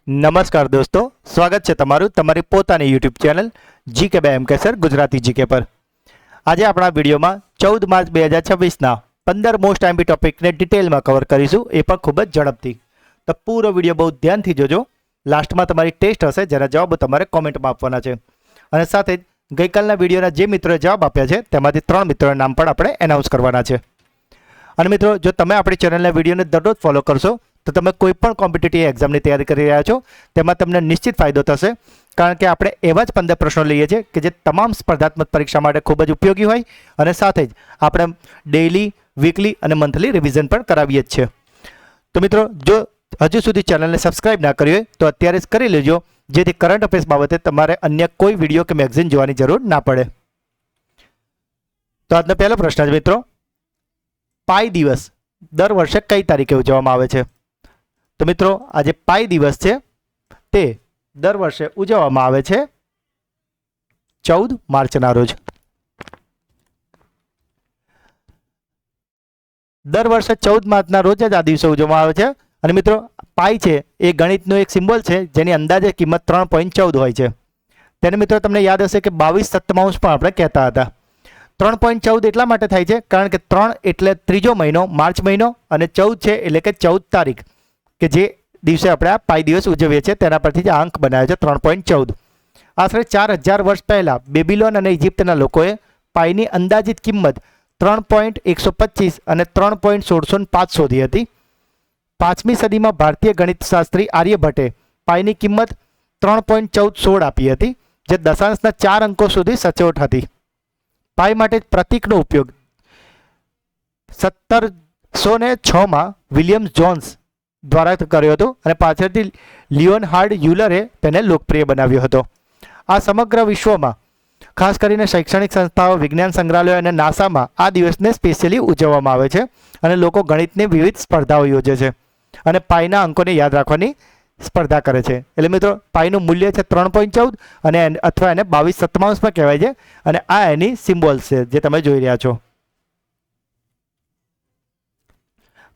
નમસ્કાર દોસ્તો, સ્વાગત છે તમારું તમારી પોતાની YouTube channel GK by M K sir Gujarati GK પર। આજે આપણા વિડીયોમાં 14 માર્ચ 2026ના 15 મોસ્ટ આઈએમપી ટોપિકને ડિટેલમાં કવર કરીશું, એ પણ ખૂબ જ ઝડપથી। તો પૂરો વિડીયો બહુ ધ્યાનથી જોજો। લાસ્ટમાં તમારી ટેસ્ટ હશે, જેના જવાબો તમારે કોમેન્ટમાં આપવાના છે, અને સાથે જ ગઈકાલના વિડીયોના જે મિત્રોએ જવાબ આપ્યા છે તેમાંથી 3 મિત્રોના નામ પણ આપણે એનાઉન્સ કરવાના છે। અને મિત્રો, જો તમે આપણી ચેનલના વિડીયોને દરરોજ ફોલો કરશો તો તમે કોઈ પણ કોમ્પિટિટિવ એક્ઝામની તૈયારી કરી રહ્યા છો તેમાં તમને નિશ્ચિત ફાયદો થશે, કારણ કે આપણે એવા જ 15 પ્રશ્નો લઈએ છીએ કે જે તમામ સ્પર્ધાત્મક પરીક્ષા માટે ખૂબ જ ઉપયોગી હોય, અને સાથે જ આપણે ડેઇલી, વીકલી અને મંથલી રિવિઝન પણ કરાવીએ જ છીએ। તો મિત્રો, જો હજુ સુધી ચેનલને સબસ્ક્રાઇબ ના કરી હોય તો અત્યારે જ કરી લેજો, જેથી કરંટ અફેર્સ બાબતે તમારે અન્ય કોઈ વિડીયો કે મેગઝીન જોવાની જરૂર ના પડે। તો આજનો પહેલો પ્રશ્ન છે મિત્રો, પાઈ દિવસ દર વર્ષે કઈ તારીખે ઉજવવામાં આવે છે? તો મિત્રો, આજે પાઈ દિવસ છે તે દર વર્ષે ઉજવવામાં આવે છે 14 માર્ચના રોજ। દર વર્ષે 14 માર્ચના રોજ જ આ દિવસે ઉજવવામાં આવે છે। અને મિત્રો, પાઈ છે એ ગણિતનો એક સિમ્બોલ છે જેની અંદાજે કિંમત 3.14 હોય છે। તેને મિત્રો તમને યાદ હશે કે 22 સપ્તમાંશ પણ આપણે કહેતા હતા। 3.14 એટલા માટે થાય છે કારણ કે 3 એટલે ત્રીજો મહિનો, માર્ચ મહિનો, અને 14 છે એટલે કે 14 તારીખ, કે જે દિવસે આપણે આ પાઈ દિવસ ઉજવીએ છીએ તેના પરથી જ આ અંક બનાવ્યો છે 3.14। આશરે 4000 વર્ષ પહેલા બેબીલોન અને ઇજિપ્તના લોકોએ પાઈની અંદાજિત કિંમત 3.125 અને 3.1605 શોધી હતી। 5મી સદીમાં ભારતીય ગણિતશાસ્ત્રી આર્યભટ્ટે પાઈની કિંમત 3.1416 આપી હતી, જે દશાંશના 4 અંકો સુધી સચોટ હતી। પાઈ માટે પ્રતીકનો ઉપયોગ 1706માં વિલિયમ જોન્સ દ્વારા કર્યો હતો, અને પાછળથી લિયોનહાર્ડ યુલરે તેને લોકપ્રિય બનાવ્યો હતો। આ સમગ્ર વિશ્વમાં, ખાસ કરીને શૈક્ષણિક સંસ્થાઓ, વિજ્ઞાન સંગ્રહાલયો અને નાસામાં આ દિવસને સ્પેશિયલી ઉજવવામાં આવે છે, અને લોકો ગણિતની વિવિધ સ્પર્ધાઓ યોજે છે અને પાઈના અંકોને યાદ રાખવાની સ્પર્ધા કરે છે। એટલે મિત્રો, પાઈનું મૂલ્ય છે 3.14 અને અથવા એને 22 સપ્તમાંશમાં કહેવાય છે, અને આ એની સિમ્બોલ્સ છે જે તમે જોઈ રહ્યા છો।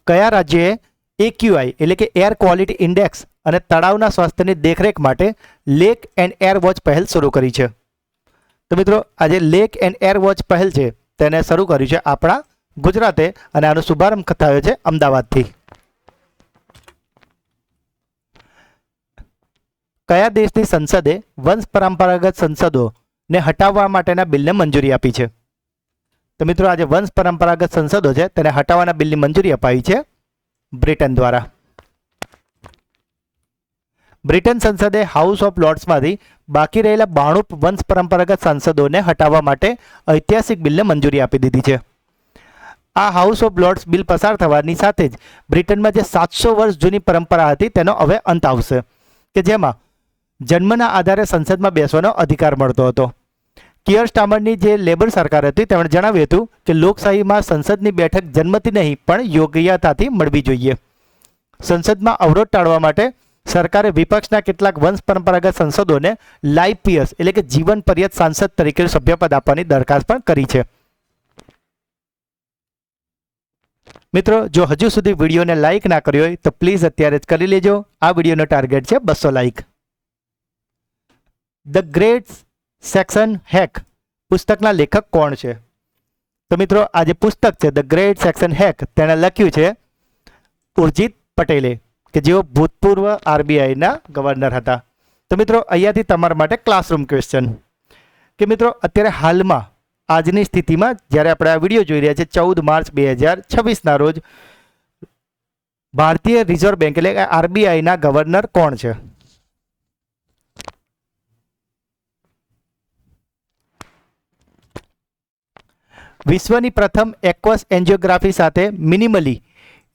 કયા રાજ્યએ AQI એટલે કે એર ક્વોલિટી ઇન્ડેક્સ અને તળાવના સ્વાસ્થ્યની દેખરેખ માટે લેક એન્ડ એર વોચ પહેલ શરૂ કરી છે? તો મિત્રો, આજે લેક એન્ડ એર વોચ પહેલ છે તેને શરૂ કર્યું છે આપણા ગુજરાતે, અને આનો શુભારંભ થયો છે અમદાવાદથી। કયા દેશની સંસદે વંશ પરંપરાગત સંસદોને હટાવવા માટેના બિલને મંજૂરી આપી છે? તો મિત્રો, આજે વંશ પરંપરાગત સંસદો છે તેને હટાવવાના બિલની મંજૂરી અપાઈ છે બ્રિટન દ્વારા। બ્રિટન સંસદે હાઉસ ઓફ લોર્ડ્સમાંથી બાકી રહેલા 92 વંશ પરંપરાગત સાંસદોને હટાવવા માટે ઐતિહાસિક બિલને મંજૂરી આપી દીધી છે। આ હાઉસ ઓફ લોર્ડ્સ બિલ પસાર થવાની સાથે જ બ્રિટનમાં જે 700 વર્ષ જૂની પરંપરા હતી તેનો હવે અંત આવશે, કે જેમાં જન્મના આધારે સંસદમાં બેસવાનો અધિકાર મળતો હતો। કિયર સ્ટાર્મરની જે લેબર સરકાર હતી તેમણે જણાવ્યું હતું કે લોકશાહીમાં સંસદની બેઠક જન્મથી નહીં પણ યોગ્યતાથી મળવી જોઈએ। સંસદમાં અવરોધ ટાળવા માટે સરકારે વિપક્ષના કેટલાક વંશ પરંપરાગત સંસદોને લાઈફ પીયર્સ એટલે કે જીવન પર્યત સાંસદ તરીકે સભ્યપદ આપવાની દરખાસ્ત પણ કરી છે। મિત્રો, જો હજુ સુધી વિડીયોને લાઈક ના કરી હોય તો પ્લીઝ અત્યારે જ કરી લેજો। આ વિડીયોનો ટાર્ગેટ છે 200 like. The great section hack પુસ્તકના લેખક કોણ છે? તો મિત્રો, આ જે પુસ્તક છે ધ ગ્રેટ સેક્શન હેક તેને લખ્યું છે ઉર્જિત પટેલે, કે જેઓ ભૂતપૂર્વ RBIના ગવર્નર હતા। તો મિત્રો, અહીંયાથી તમારા માટે ક્લાસરૂમ ક્વેશ્ચન, કે મિત્રો, અત્યારે હાલમાં આજની સ્થિતિમાં જ્યારે આપણે આ વિડીયો જોઈ રહ્યા છીએ 14 માર્ચ 2026ના રોજ ભારતીય રિઝર્વ બેંક એટલે કે RBIના ગવર્નર કોણ છે? વિશ્વની પ્રથમ એક્વસ એન્જિયોગ્રાફી સાથે મિનિમલી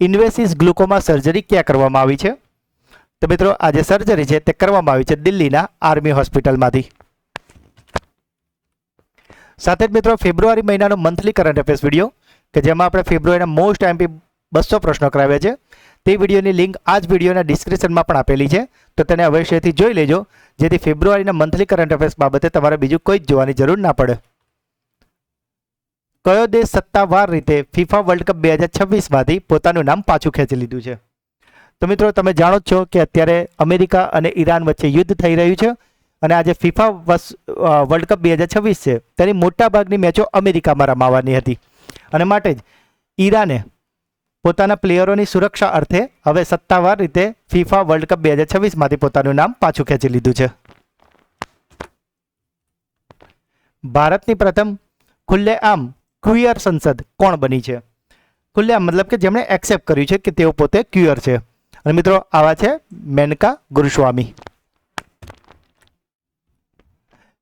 ઇન્વેસિવ ગ્લુકોમા સર્જરી ક્યાં કરવામાં આવી છે? તો મિત્રો, આ જે સર્જરી છે તે કરવામાં આવી છે દિલ્હીના આર્મી હોસ્પિટલમાંથી। સાથે જ મિત્રો, ફેબ્રુઆરી મહિનાનો મંથલી કરંટ અફેર્સ વિડીયો, કે જેમાં આપણે ફેબ્રુઆરીના મોસ્ટ આઈએમપી 200 પ્રશ્નો કરાવ્યા છે, તે વિડીયોની લિંક આ જ વિડીયોના ડિસ્ક્રિપ્શનમાં પણ આપેલી છે, તો તેને અવશ્યથી જોઈ લેજો, જેથી ફેબ્રુઆરીના મંથલી કરંટ અફેર્સ બાબતે તમારે બીજું કોઈ જ જોવાની જરૂર ના પડે। કયો દેશ સત્તાવાર રીતે ફીફા વર્લ્ડ કપ 2026માંથી પોતાનું નામ પાછું ખેંચી લીધું છે? તો મિત્રો તમે જાણો જ છો કે અત્યારે અમેરિકા અને ઈરાન વચ્ચે યુદ્ધ થઈ રહ્યું છે અને આજે ફિફા વર્લ્ડ કપ 2026 છે તેની મોટાભાગની મેચો અમેરિકામાં રમાવાની હતી અને માટે જ ઈરાને પોતાના પ્લેયરોની સુરક્ષા અર્થે હવે સત્તાવાર રીતે ફિફા વર્લ્ડ કપ 2026માંથી પોતાનું નામ પાછું ખેંચી લીધું છે. ભારતની પ્રથમ ખુલ્લેઆમ ક્વિયર સંસદ કોણ બની છે? ખુલ્લેઆમ મતલબ કે જેમણે એક્સેપ્ટ કર્યું છે કે તેઓ પોતે ક્વિયર છે. અને મિત્રો આવા છે મેનકા ગુરુસ્વામી.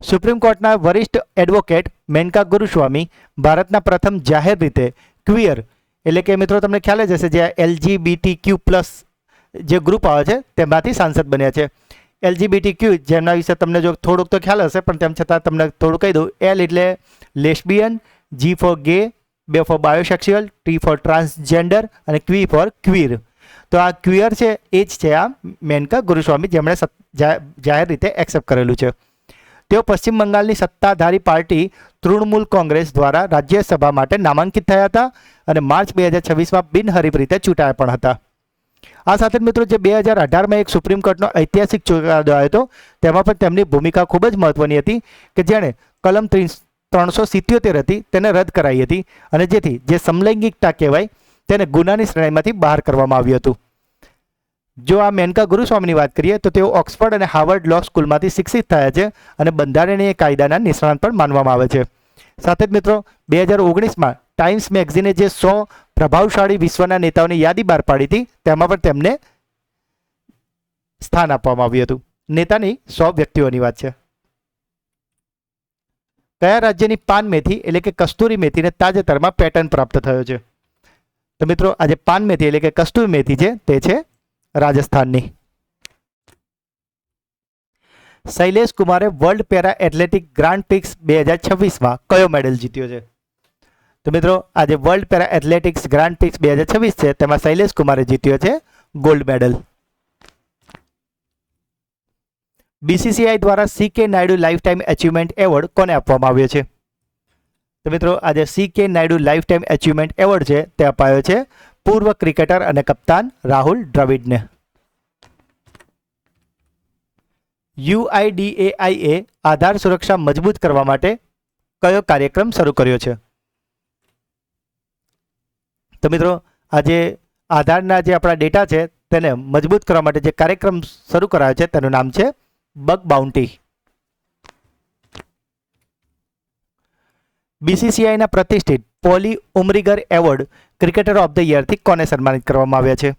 સુપ્રીમ કોર્ટના વરિષ્ઠ એડવોકેટ મેનકા ગુરુસ્વામી ભારતના પ્રથમ જાહેર રીતે ક્વિયર એટલે કે મિત્રો તમને ખ્યાલ જ હશે જે LGBTQ+ જે ગ્રુપ આવે છે તેમાંથી સાંસદ બન્યા છે. LGBTQ જેમના વિશે તમને જો થોડુંક તો ખ્યાલ હશે પણ તેમ છતાં તમને થોડું કહી દઉં. L એટલે lesbian, G for gay, B for bisexual, T for transgender અને Q ફોર ક્વીર. તો આ ક્વિયર છે એ જ છે આ મેનકા ગુરુસ્વામી જેમણે જાહેર રીતે એક્સેપ્ટ કરેલું છે. તેઓ પશ્ચિમ બંગાળની સત્તાધારી પાર્ટી તૃણમૂલ કોંગ્રેસ દ્વારા રાજ્યસભા માટે નામાંકિત થયા હતા અને માર્ચ 2026માં બિનહરીફ રીતે ચૂંટાયા પણ હતા. આ સાથે મિત્રો જે 2018માં એક સુપ્રીમ કોર્ટનો ઐતિહાસિક ચુકાદો આવ્યો હતો તેમાં પણ તેમની ભૂમિકા ખૂબ જ મહત્વની હતી કે જેણે કલમ 377 હતી તેને રદ કરાઈ હતી અને જેથી જે સમલૈંગિકતા કહેવાય તેને ગુનાની શ્રેણીમાંથી બહાર કરવામાં આવ્યું હતું. જો આ મેનકા ગુરુસ્વામીની વાત કરીએ તો તેઓ ઓક્સફર્ડ અને હાર્વર્ડ લો સ્કૂલમાંથી શિક્ષિત થયા છે અને બંધારણીય કાયદાના નિષ્ણાત પણ માનવામાં આવે છે. સાથે જ મિત્રો 2019માં ટાઈમ્સ મેગઝીને જે 100 પ્રભાવશાળી વિશ્વના નેતાઓની યાદી બહાર પાડી હતી તેમાં પણ તેમને સ્થાન આપવામાં આવ્યું હતું. નેતાની 100 વ્યક્તિઓની વાત છે. કયા રાજ્યની પાન મેથી એટલે કે કસ્તુરી મેથીને તાજેતરમાં પેટન્ટ પ્રાપ્ત થયો છે? તો મિત્રો આજે પાન મેથી એટલે કે કસ્તુરી મેથી છે તે છે રાજસ્થાનની. શૈલેષ કુમારે world para athletic grand prix 2026માં કયો મેડલ જીત્યો છે? તો મિત્રો આજે world para athletics grand prix 2026 છે તેમાં શૈલેષ કુમારે જીત્યો છે ગોલ્ડ મેડલ. BCCI દ્વારા CK Naidu lifetime achievement award કોને આપવામાં આવ્યો છે? તો મિત્રો આજે CK Naidu lifetime achievement award છે તે અપાયો છે પૂર્વ ક્રિકેટર અને કપ્તાન રાહુલ દ્રવિડને. UIDAI આધાર સુરક્ષા મજબૂત કરવા માટે કયો કાર્યક્રમ શરૂ કર્યો છે? તો મિત્રો આજે આધારના જે આપણા ડેટા છે તેને મજબૂત કરવા માટે જે કાર્યક્રમ શરૂ કરાયો છે તેનું નામ છે બગ બાઉન્ટી. BCCIના પ્રતિષ્ઠિત Polly Umrigar award cricketer of the યરથી કોને સન્માનિત કરવામાં આવ્યા છે?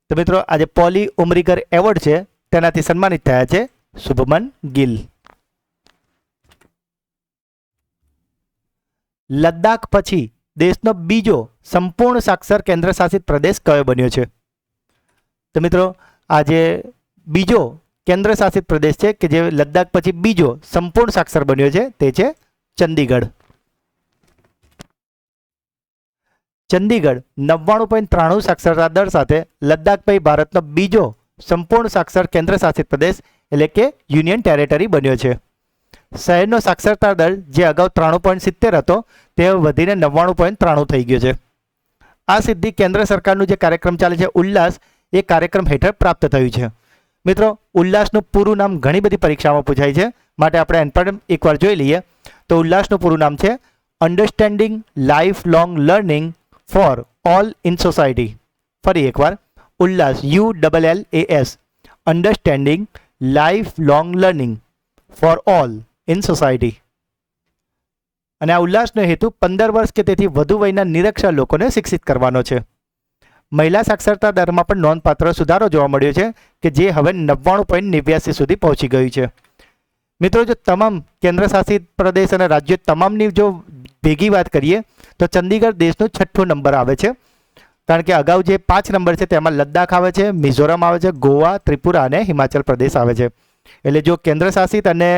તો મિત્રો આજે પોલી ઉમરીગર એવોર્ડ છે તેનાથી સન્માનિત થયા છે શુભમન ગિલ. લદ્દાખ પછી દેશનો બીજો સંપૂર્ણ સાક્ષર કેન્દ્ર શાસિત પ્રદેશ કયો બન્યો છે? તો મિત્રો આજે બીજો કેન્દ્ર શાસિત પ્રદેશ છે કે જે લદ્દાખ પછી બીજો સંપૂર્ણ સાક્ષર બન્યો છે તે છે ચંદીગઢ. ચંદીગઢ 99.93 સાક્ષરતા દર સાથે લદ્દાખ પછી ભારતનો બીજો સંપૂર્ણ સાક્ષર કેન્દ્ર શાસિત પ્રદેશ એટલે કે યુનિયન ટેરેટરી બન્યો છે. શહેરનો સાક્ષરતા દર જે અગાઉ 93.70 હતો તે વધીને 99.93 થઈ ગયો છે. આ સિદ્ધિ કેન્દ્ર સરકારનું જે કાર્યક્રમ ચાલે છે ઉલ્લાસ એ કાર્યક્રમ હેઠળ પ્રાપ્ત થયું છે. મિત્રો ઉલ્લાસનું પૂરું નામ ઘણી બધી પરીક્ષામાં પૂછાય છે માટે આપણે એન પણ એકવાર જોઈ લઈએ. તો ઉલ્લાસનું પૂરું નામ છે understanding life long learning for all in society. ફરી એકવાર ઉલ્લાસ ULLAS understanding life long learning for all in society. અને આ ઉલ્લાસનો હેતુ 15 વર્ષ કે તેથી વધુ વયના નિરક્ષર લોકોને શિક્ષિત કરવાનો છે. મહિલા સાક્ષરતા દરમાં પણ નોંધપાત્ર સુધારો જોવા મળ્યો છે કે જે હવે 99.89 સુધી પહોંચી ગયું છે. મિત્રો જો તમામ કેન્દ્ર શાસિત પ્રદેશ અને રાજ્યો તમામની જો ભેગી વાત કરીએ તો ચંદીગઢ દેશનો 6થો નંબર આવે છે. કારણ કે અગાઉ જે 5 નંબર છે તેમાં લદ્દાખ આવે છે, મિઝોરમ આવે છે, ગોવા, ત્રિપુરા અને હિમાચલ પ્રદેશ આવે છે. એટલે જો કેન્દ્ર શાસિત અને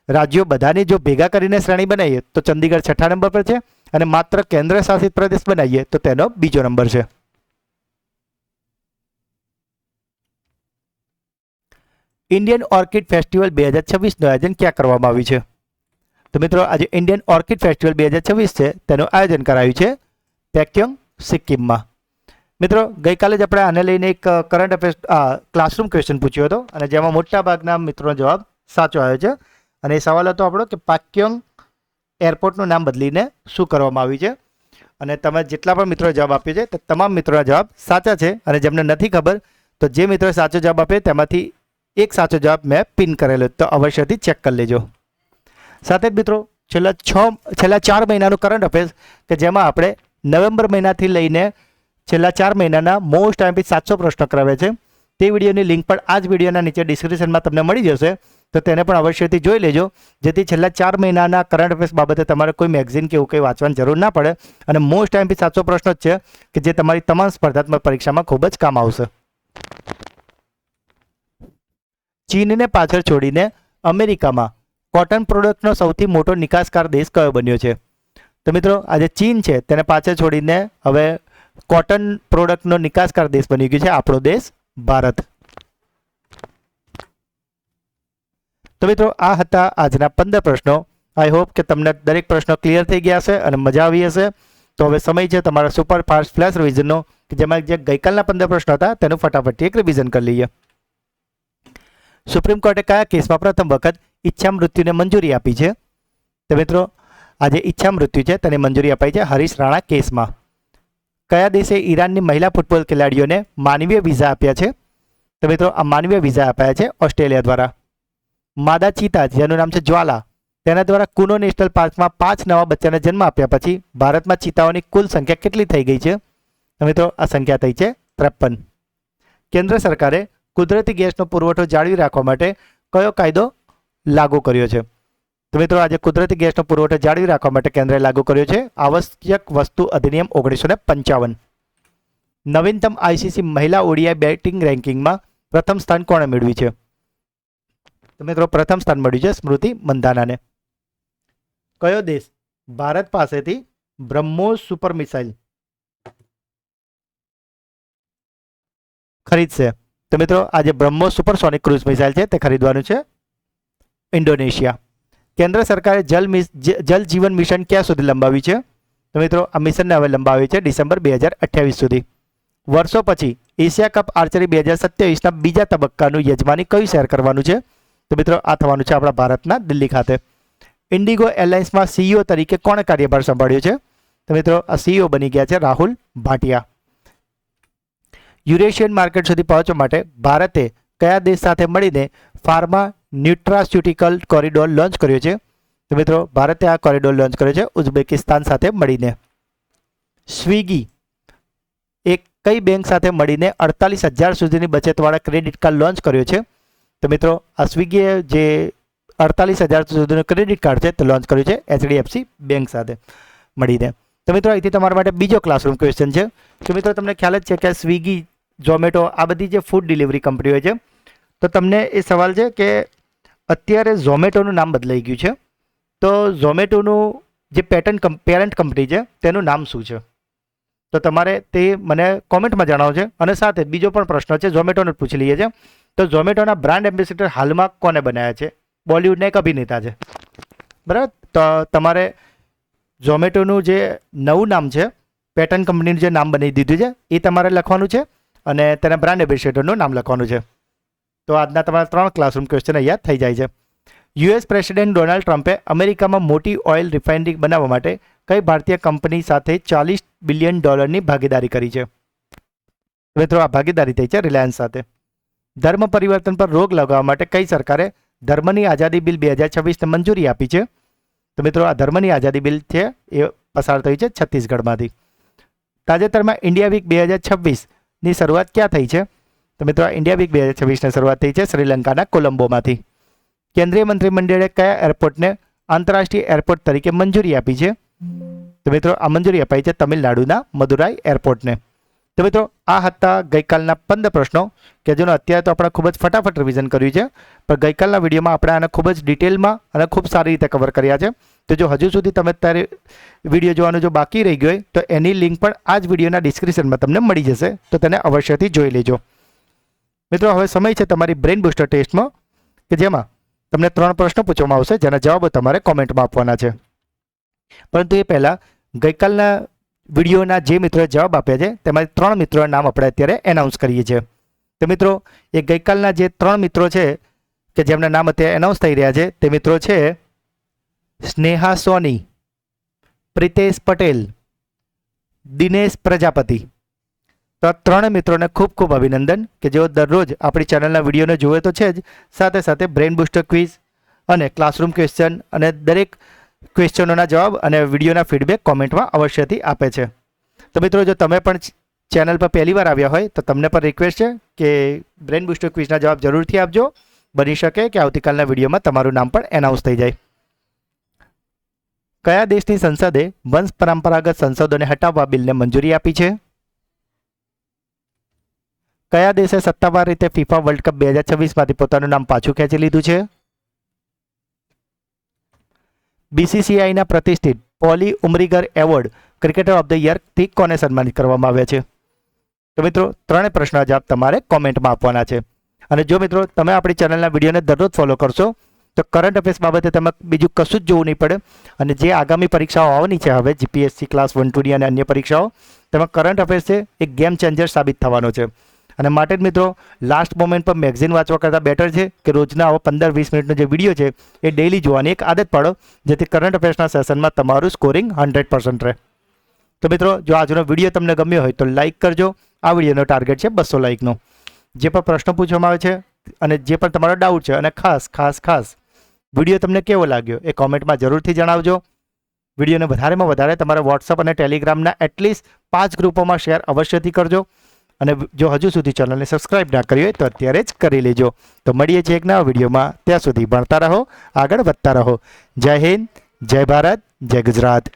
રાજ્યો બધાની જો ભેગા કરીને શ્રેણી બનાવીએ તો ચંદીગઢ 6થા નંબર પર છે અને માત્ર કેન્દ્ર શાસિત પ્રદેશ બનાવીએ તો તેનો બીજો નંબર છે. ઇન્ડિયન ઓર્કિડ ફેસ્ટિવલ 2026નું આયોજન ક્યાં કરવામાં આવ્યું છે? તો મિત્રો આજે ઇન્ડિયન ઓર્કિડ ફેસ્ટિવલ 2026 છે તેનું આયોજન કરાયું છે પેક્યોંગ સિક્કિમમાં. મિત્રો ગઈકાલે જ આપણે આને લઈને એક કરંટ અફેર્સ ક્લાસરૂમ ક્વેશ્ચન પૂછ્યો હતો અને જેમાં મોટાભાગના મિત્રોનો જવાબ સાચો આવ્યો છે. અને એ સવાલ હતો આપણો કે પાક્યોંગ એરપોર્ટનું નામ બદલીને શું કરવામાં આવ્યું છે. અને તમે જેટલા પણ મિત્રોએ જવાબ આપ્યો છે તે તમામ મિત્રોના જવાબ સાચા છે. અને જેમને નથી ખબર તો જે મિત્રોએ સાચો જવાબ આપ્યો તેમાંથી એક સાચો જવાબ મેં પિન કરેલો, તો અવશ્યથી ચેક કરી લેજો. સાથે જ મિત્રો છેલ્લા 4 મહિનાનું કરંટ અફેર્સ કે જેમાં આપણે નવેમ્બર મહિનાથી લઈને છેલ્લા 4 મહિનાના મોસ્ટ આઈએમપી 700 પ્રશ્નો કરાવ્યા છે. તે વિડીયોની લિંક પણ આ જ વિડીયોના નીચે ડિસ્ક્રિપ્શનમાં તમને મળી જશે, તો તેને પણ અવશ્યથી જોઈ લેજો, જેથી છેલ્લા 4 મહિનાના કરંટ અફેર્સ બાબતે તમારે કોઈ મેગઝીન કે એવું કંઈ વાંચવાની જરૂર ના પડે. અને મોસ્ટ આઈએમપી 700 પ્રશ્નો જ છે કે જે તમારી તમામ સ્પર્ધાત્મક પરીક્ષામાં ખૂબ જ કામ આવશે. ચીનને પાછળ છોડીને અમેરિકામાં કોટન પ્રોડક્ટનો સૌથી મોટો નિકાસકાર દેશ કયો બન્યો છે? તો મિત્રો આજે ચીન છે તેને પાછળ છોડીને હવે કોટન પ્રોડક્ટનો નિકાસકાર દેશ બની ગયો છે આપણો દેશ ભારત. તો મિત્રો આ હતા આજના 15 પ્રશ્નો. આઈ હોપ કે તમને દરેક પ્રશ્નો ક્લિયર થઈ ગયા હશે અને મજા આવી હશે. તો હવે સમય છે તમારા સુપર ફાસ્ટ ફ્લેશ રિવિઝનનો કે જેમાં જે ગઈકાલના 15 પ્રશ્નો હતા તેનું ફટાફટથી એક રિવિઝન કરી લઈએ. સુપ્રીમ કોર્ટે કયા કેસમાં પ્રથમ વખત ઈચ્છા મૃત્યુને મંજૂરી આપી છે? તો મિત્રો આજે ઈચ્છા મૃત્યુ છે તેને મંજૂરી અપાઈ છે હરીશ રાણા કેસમાં. કયા દેશે ઈરાનની મહિલા ફૂટબોલ ખેલાડીઓને માનવીય વિઝા આપ્યા છે? તો મિત્રો આ માનવીય વિઝા અપાયા છે ઓસ્ટ્રેલિયા દ્વારા. માદા ચીતા જેનું નામ છે જ્વાલા તેના દ્વારા કુનો નેશનલ પાર્કમાં 5 નવા બચ્ચાને જન્મ આપ્યા પછી ભારતમાં ચીતાઓની કુલ સંખ્યા કેટલી થઈ ગઈ છે? તો મિત્રો આ સંખ્યા થઈ છે 53. કેન્દ્ર સરકારે કુદરતી ગેસનો પુરવઠો જાળવી રાખવા માટે કયો કાયદો લાગુ કર્યો છે? તો મિત્રો આજે કુદરતી ગેસનો પુરવઠો જાળવી રાખવા માટે કેન્દ્રએ લાગુ કર્યો છે આવશ્યક વસ્તુ અધિનિયમ 1955. નવીનતમ આઈસીસી મહિલા ઓડીઆઈ બેટિંગ રેન્કિંગમાં પ્રથમ સ્થાન કોણે મેળવ્યું છે? તો મિત્રો પ્રથમ સ્થાન મળ્યું છે સ્મૃતિ મંધાનાને. કયો દેશ ભારત પાસેથી બ્રહ્મોસ સુપર મિસાઇલ ખરીદશે? તો મિત્રો આજે બ્રહ્મોસ સુપરસોનિક ક્રૂઝ મિસાઇલ છે તે ખરીદવાનું છે ઇન્ડોનેશિયા. કેન્દ્ર સરકારે જલ જીવન મિશન ક્યાં સુધી લંબાવ્યું છે? તો મિત્રો આ મિશનને હવે લંબાવ્યું છે ડિસેમ્બર 2028 સુધી. વર્ષો પછી એશિયા કપ આર્ચરી 2027ના બીજા તબક્કાનું યજમાની કયું શહેર કરવાનું છે? તો મિત્રો આ થવાનું છે આપણા ભારતના દિલ્હી ખાતે. ઇન્ડિગો એરલાઇન્સમાં સીઈઓ તરીકે કોણે કાર્યભાર સંભાળ્યો છે? તો મિત્રો આ સીઈઓ બની ગયા છે રાહુલ ભાટિયા. યુરેશિયન માર્કેટ સુધી પહોંચવા માટે ભારતે કયા દેશ સાથે મળીને ફાર્મા ન્યુટ્રાસ્યુટિકલ કોરિડોર લોન્ચ કર્યો છે? તો મિત્રો ભારતે આ કોરિડોર લોન્ચ કર્યો છે ઉઝબેકિસ્તાન સાથે મળીને. સ્વિગી એક કઈ બેંક સાથે મળીને 48,000 સુધીની બચતવાળા ક્રેડિટ કાર્ડ લોન્ચ કર્યો છે? તો મિત્રો આ સ્વિગીએ જે 48,000 સુધીનું ક્રેડિટ કાર્ડ છે તે લોન્ચ કર્યું છે HDFC બેંક સાથે મળીને. તો મિત્રો અહીંથી તમારા માટે બીજો ક્લાસરૂમ ક્વેશ્ચન છે. તો મિત્રો તમને ખ્યાલ જ છે કે સ્વિગી, ઝોમેટો આ બધી જે ફૂડ ડિલિવરી કંપનીઓ છે, તો તમને એ સવાલ છે કે અત્યારે ઝોમેટોનું નામ બદલાઈ ગયું છે, તો ઝોમેટોનું જે પેરેન્ટ કંપની છે તેનું નામ શું છે? તો તમારે તે મને કોમેન્ટમાં જણાવો છે. અને સાથે બીજો પણ પ્રશ્ન છે ઝોમેટોને પૂછી લઈએ છે. તો ઝોમેટોના બ્રાન્ડ એમ્બેસેડર હાલમાં કોને બનાવ્યા છે? બોલિવૂડના એક અભિનેતા છે, બરાબર. તો તમારે ઝોમેટોનું જે નવું નામ છે, પેટર્ન કંપનીનું જે નામ બનાવી દીધું છે એ તમારે લખવાનું છે અને તેના બ્રાન્ડ એમ્બેસેડરનું નામ લખવાનું છે. તો આજના તમારા 3 ક્લાસરૂમ ક્વેશ્ચન અહીંયા થઈ જાય છે. યુએસ પ્રેસિડેન્ટ ડોનાલ્ડ ટ્રમ્પે અમેરિકામાં મોટી ઓઇલ રિફાઇનરી બનાવવા માટે કઈ ભારતીય કંપની સાથે $40 બિલિયન ભાગીદારી કરી છે? મિત્રો આ ભાગીદારી થઈ છે રિલાયન્સ સાથે. ધર્મ પરિવર્તન પર રોક લગાવવા માટે કઈ સરકારે ધર્મની આઝાદી બિલ 2026ને મંજૂરી આપી છે? તો મિત્રો આ ધર્મની આઝાદી બિલ છે એ પસાર થઈ છે છત્તીસગઢમાંથી. તાજેતરમાં ઇન્ડિયા વીક 2026ની શરૂઆત ક્યાં થઈ છે? તો મિત્રો ઇન્ડિયા વીક 2026ની શરૂઆત થઈ છે શ્રીલંકાના કોલંબોમાંથી. કેન્દ્રીય મંત્રીમંડળે કયા એરપોર્ટને આંતરરાષ્ટ્રીય એરપોર્ટ તરીકે મંજૂરી આપી છે? તો મિત્રો આ મંજૂરી અપાઈ છે તમિલનાડુના મદુરાઈ એરપોર્ટને. તો મિત્રો આ હતા ગઈકાલના 15 પ્રશ્નો કે જેનો અત્યારે તો આપણે ખૂબ જ ફટાફટ રિવિઝન કર્યું છે, પણ ગઈકાલના વિડીયોમાં આપણે આને ખૂબ જ ડિટેલમાં અને ખૂબ સારી રીતે કવર કર્યા છે. તો જો હજુ સુધી તમે અત્યારે વિડીયો જોવાનું જો બાકી રહી ગયો હોય તો એની લિંક પણ આ જ વિડીયોના ડિસ્ક્રિપ્શનમાં તમને મળી જશે, તો તેને અવશ્યથી જોઈ લેજો. મિત્રો હવે સમય છે તમારી બ્રેઇન બૂસ્ટર ટેસ્ટમાં કે જેમાં તમને 3 પ્રશ્નો પૂછવામાં આવશે જેના જવાબો તમારે કોમેન્ટમાં આપવાના છે. પરંતુ એ પહેલાં ગઈકાલના વિડીયોના જે મિત્રોએ જવાબ આપ્યા છે તેમાંથી 3 મિત્રોના નામ આપણે અત્યારે એનાઉન્સ કરીએ છીએ. તો મિત્રો એ ગઈકાલના જે 3 મિત્રો છે કે જેમના નામ અત્યારે એનાઉન્સ થઈ રહ્યા છે તે મિત્રો છે સ્નેહા સોની, પ્રિતેશ પટેલ, દિનેશ પ્રજાપતિ. તો આ 3 મિત્રોને ખૂબ ખૂબ અભિનંદન કે જેઓ દરરોજ આપણી ચેનલના વિડીયોને જુએ તો છે જ, સાથે સાથે બ્રેઇન બૂસ્ટર ક્વિઝ અને ક્લાસરૂમ ક્વેશ્ચન અને દરેક ક્વેશ્ચનોના જવાબ અને વિડીયોના ફીડબેક કોમેન્ટમાં અવશ્યથી આપે છે. તો મિત્રો જો તમે પણ ચેનલ પર પહેલી વાર આવ્યા હોય તો તમને પણ રિક્વેસ્ટ છે કે બ્રેઇન બૂસ્ટર ક્વિઝના જવાબ જરૂરથી આપજો. બની શકે કે આવતીકાલના વિડીયોમાં તમારું નામ પણ એનાઉન્સ થઈ જાય. કયા દેશની સંસદે વંશ પરંપરાગત સંશોધનને હટાવવા બિલને મંજૂરી આપી છે? કયા દેશે સત્તાવાર રીતે ફીફા વર્લ્ડ કપ 2026માંથી પોતાનું નામ પાછું ખેંચી લીધું છે? બીસીસીઆઈના પ્રતિષ્ઠિત Polly Umrigar award cricketer of the યરથી કોને સન્માનિત કરવામાં આવ્યા છે? તો મિત્રો 3 પ્રશ્નોના જવાબ તમારે કોમેન્ટમાં આપવાના છે. અને જો મિત્રો તમે આપણી ચેનલના વિડીયોને દરરોજ ફોલો કરશો તો કરંટ અફેર્સ બાબતે તમે બીજું કશું જ જોવું નહીં પડે. અને જે આગામી પરીક્ષાઓ આવવાની છે હવે જીપીએસસી ક્લાસ 1, 2 અને અન્ય પરીક્ષાઓ, તેમાં કરંટ અફેર્સ છે એક ગેમ ચેન્જર સાબિત થવાનો છે. અને માટે જ મિત્રો લાસ્ટ મોમેન્ટ પર મેગઝીન વાંચવા કરતાં બેટર છે કે રોજના આવો 15-20 મિનિટનો જે વિડીયો છે એ ડેઇલી જોવાની એક આદત પાડો, જેથી કરંટ અફેર્સના સેશનમાં તમારું સ્કોરિંગ 100% રહે. તો મિત્રો જો આજનો વિડીયો તમને ગમ્યો હોય તો લાઇક કરજો. આ વિડીયોનો ટાર્ગેટ છે 200 લાઇકનો. જે પણ પ્રશ્નો પૂછવામાં આવે છે અને જે પણ તમારો ડાઉટ છે, અને ખાસ વિડીયો તમને કેવો લાગ્યો એ કોમેન્ટમાં જરૂરથી જણાવજો. વિડીયોને વધારેમાં વધારે તમારા વોટ્સઅપ અને ટેલિગ્રામના એટલીસ્ટ 5 ગ્રુપોમાં શેર અવશ્યથી કરજો. અને જો હજુ સુધી ચેનલને સબસ્ક્રાઇબ ના કરી હોય તો અત્યારે જ કરી લેજો. તો મળીએ છીએ એક નવા વિડીયોમાં. ત્યાં સુધી ભણતા રહો, આગળ વધતા રહો. જય હિન્દ, જય ભારત, જય ગુજરાત.